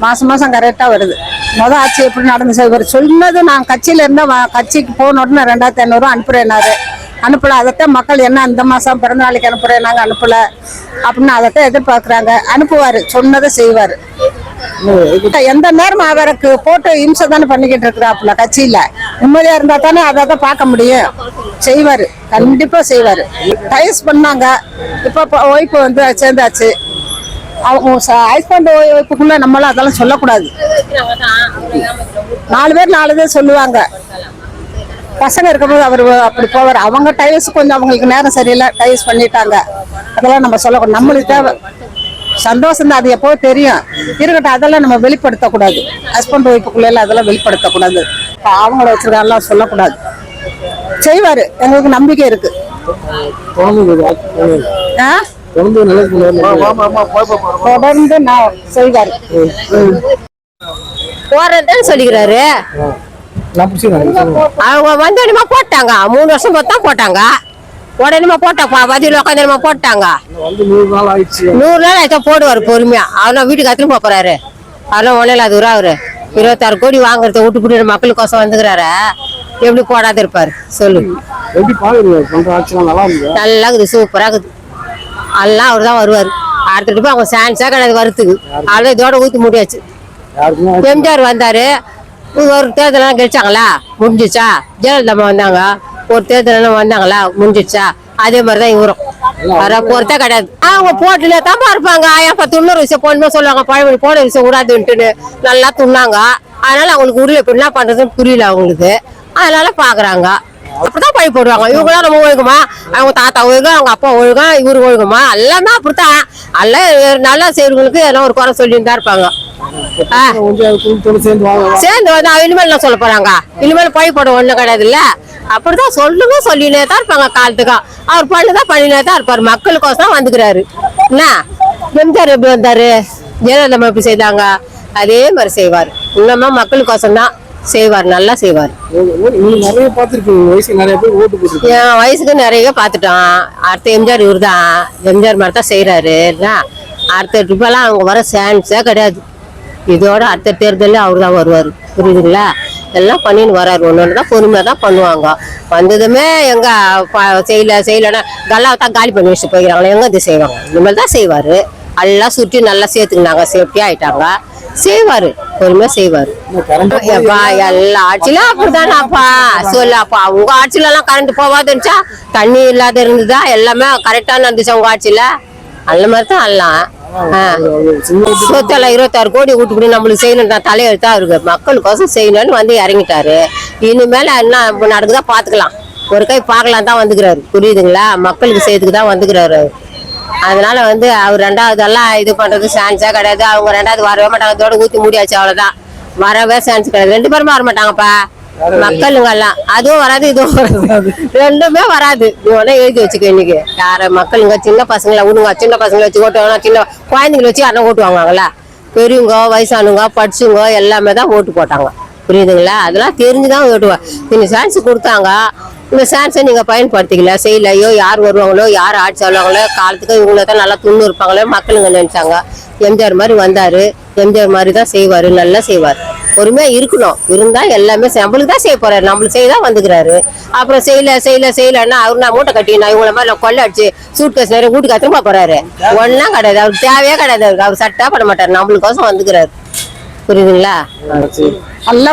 மாசம் மாசம் கரெக்டா வருது. ஆட்சி எப்படி நடந்துச்சு இவர் சொன்னது. நான் கட்சியில இருந்தா கட்சிக்கு போன உடனே 2500 அனுப்புறேன்னாரு. அனுப்பல. அதைத்தான் மக்கள் என்ன இந்த மாசம் பிறந்த நாளைக்கு அனுப்புறேன், நாங்க அனுப்பல அப்படின்னு அதைத்தான் எதிர்பார்க்கறாங்க. அனுப்புவாரு, சொன்னதை செய்வாரு. எந்த நேரம் அவருக்கு போட்டு இம்சை தானே பண்ணிக்கிட்டு இருக்கிறாப்புல. கட்சியில நிம்மதியா இருந்தா தானே அதை பார்க்க முடியும். செய்வாரு, கண்டிப்பா செய்வாரு. டைஸ் பண்ணாங்க. இப்ப ஒய்ஃபு வந்து சேர்ந்தாச்சு. அவங்க ஹஸ்பண்ட் ஒய்ஃபுக்குள்ள நம்மளாம் அதெல்லாம் சொல்லக்கூடாது. 4 பேர் 4 பேர் சொல்லுவாங்க. பசங்க இருக்கும்போது அவர் அப்படி போவார். அவங்க டைஸ் கொஞ்சம் அவங்களுக்கு நேரம் சரியில்லை, டைஸ் பண்ணிட்டாங்க. அதெல்லாம் நம்ம சொல்லக்கூடாது. நம்மளுக்கு தேவை சந்தோஷம் தான், அது எப்போ தெரியும் இருக்கட்டும். அதெல்லாம் நம்ம வெளிப்படுத்தக்கூடாது. ஹஸ்பண்ட் ஒய்ஃபுக்குள்ள அதெல்லாம் வெளிப்படுத்தக்கூடாது. அவங்கள வச்சிருக்காலாம் சொல்லக்கூடாது. செய்வாரு, எங்களுக்கு நம்பிக்கை இருக்கு. தொடர்ந்து நான் செய்வாரு. போறதுன்னு சொல்லிக்கிறாரு. அவங்க வந்து என்னமா போட்டாங்க, 3 வருஷம் தான் போட்டாங்க. உடனே போட்டாப்பா பதில் உட்காந்து போட்டாங்க. 100 நாள் ஆயிடுச்சா போடுவாரு பொறுமையா. அவனா வீட்டுக்கு அத்துன்னு போறாரு. அதெல்லாம் ஒன்னும் அது அவரு 26 கோடி வாங்குறத விட்டு போட்டு மக்களுக்கோசம் வந்துக்கிறாரு. எப்படி போடாத இருப்பாரு சொல்லு. நல்லா இருக்குது, சூப்பரா இருக்குது. எல்லாம் அவரு தான் வருவாரு. அடுத்த போய் அவங்க சான்ஸா கிடையாது வரத்துக்கு. அவ்வளோ இதோட ஊற்றி முடியாச்சு. எம்ஜிஆர் வந்தாரு, ஒரு தேர்தலாம் கழிச்சாங்களா, முடிஞ்சிச்சா. ஜெயலலிதா வந்தாங்க, ஒரு தேர்தலாம் வந்தாங்களா, முடிஞ்சிச்சா. அதே மாதிரிதான் இவரும் வர போறதே கிடையாது. அவங்க போட்டுல தான் இருப்பாங்க. இப்ப துண்ணூறு விஷயம் போடணுமே சொல்லுவாங்க. பழமொழி போட விஷயம் கூடாதுன்ட்டுன்னு நல்லா துண்ணாங்க. அதனால அவங்களுக்கு உருளை இப்ப என்ன பண்றதுன்னு புரியல அவங்களுக்கு. அதனால பாக்குறாங்க. அப்படித்தான் பழி போடுவாங்க. இவங்களாம் நம்ம ஒழுகுமா, அவங்க தாத்தா ஒழுகும், அவங்க அப்பா ஒழுகும், இவரு ஒழுகுமா, எல்லாமே அப்படித்தான். எல்லாம் நல்லா செய்யறவங்களுக்கு எல்லாம் ஒரு குறை சொல்லிட்டு தான் இருப்பாங்க. சேர்ந்து வந்து இனிமேல் என்ன சொல்ல போறாங்க, இனிமேல் பழி போட ஒண்ணும் கிடையாது இல்ல. அப்படிதான் சொல்லுங்க, சொல்லினே தான் இருப்பாங்க காலத்துக்கா. அவர் பண்ணுதான் பண்ணினே தான் இருப்பாரு. மக்களுக்கோசம் வந்துக்கிறாரு. என்ன எம்ஜிஆர் எப்படி வந்தாரு, ஜெயலலிதா எப்படி செய்தாங்க, அதே மாதிரி செய்வாரு. இன்னமும் மக்களுக்கோசம் தான் செய்வார், நல்லா செய்வார். என் வயசுக்கு நிறைய பாத்துட்டோம். அடுத்த எம்ஜிஆர் இவர் தான். எம்ஜிஆர் மாதிரி தான் செய்யறாரு. அடுத்த ட்ரிப்பெல்லாம் அவங்க வர சான்ஸே கிடையாது. இதோட அடுத்த தேர்தலில் அவர் தான் வருவார். புரியுதுங்களா. எல்லாம் பண்ணின்னு வர்றாரு. ஒன்று தான் பொறுமையாக தான் பண்ணுவாங்க. வந்ததுமே எங்க செய்யலைன்னா கல்லாவை தான் காலி பண்ணி வச்சுட்டு போய்க்கிறாங்களே, எங்க இது செய்வாங்க. இனிமேல் தான் செய்வார். எல்லாம் சுற்றி நல்லா சேர்த்துக்கினாங்க, சேஃப்டியாக ஆயிட்டாங்க. செய்வாரு, பொறுமையா செய்வாரு. எல்லா ஆட்சியிலும் அப்படித்தானாப்பா சொல்லாப்பா. அவங்க ஆட்சியில எல்லாம் கரண்ட் போவாதுச்சா, தண்ணி இல்லாத இருந்துதா, எல்லாமே கரெக்டா நடந்துச்சு அவங்க ஆட்சியில. அந்த மாதிரிதான் எல்லாம். சொத்தெல்லாம் 26 கோடி விட்டுப்படி நம்மளுக்கு செய்யணும் தான் தலையெழுத்தா இருக்கு. மக்களுக்கோசம் செய்யணும்னு வந்து இறங்கிட்டாரு. இனிமேல என்ன நடக்குதா பாத்துக்கலாம். ஒரு கை பார்க்கலாம் தான் வந்துக்கிறாரு. புரியுதுங்களா. மக்களுக்கு செய்யறதுக்கு தான் வந்துக்கிறாரு. அதனால வந்து அவர் 2வது எல்லாம் இது பண்றது சான்ஸா கிடையாது. அவங்க 2வது வரவே மாட்டாங்க. இதோட ஊத்தி முடியாச்சு, அவ்வளவுதான். வரவே சான்ஸ் கிடையாது. 2 பேருமே வர மாட்டாங்கப்பா மக்களுங்க எல்லாம். அதுவும் வராது, இதுவும் வராது, ரெண்டுமே வராது. இவனா எழுதி வச்சுக்க. இன்னைக்கு யார மக்களுங்க சின்ன பசங்களை விடுங்க. சின்ன பசங்களை வச்சு ஓட்டுவாங்க, சின்ன குழந்தைங்களை வச்சு யாரும் ஓட்டுவாங்கல்ல. பெரியவங்க, வயசானவங்க, படிச்சுங்க எல்லாமே தான் ஓட்டு போட்டாங்க. புரியுதுங்களா. அதெல்லாம் தெரிஞ்சுதான் ஓட்டுவாங்க. இந்த சான்ஸ் கொடுத்தாங்க. இந்த சான்ஸை நீங்க பயன்படுத்திக்கல, செய்யலையோ, யார் வருவாங்களோ, யார் ஆட்சி ஆளுவாங்களோ, காலத்துக்கு இவங்கள தான் நல்லா துண்ணு இருப்பாங்களோ மக்களுங்க நினைச்சாங்க. எம்ஜிஆர் மாதிரி வந்தாரு. எம்ஜிஆர் மாதிரி தான் செய்வாரு, நல்லா செய்வார். பொறுமையா இருக்கணும். இருந்தா எல்லாமே நம்மளுக்கு தான் செய்ய போறாரு. நம்மளுக்கு செய்யதான் வந்துக்கிறாரு. அப்புறம் செய்யலன்னா அவரு நான் மூட்டை கட்டி நான் இவங்கள மாதிரி கொள்ளை அடிச்சு சூட் கேஸ் நிறைய வீட்டுக்கு திரும்ப போறாரு. ஒன்னும் கிடையாது. அவருக்கு தேவையே கிடையாது. அவர் சட்டா பண்ண மாட்டாரு. நம்மளுக்கோசம் வந்துக்கிறாரு. புரியுதுங்களா. நல்லா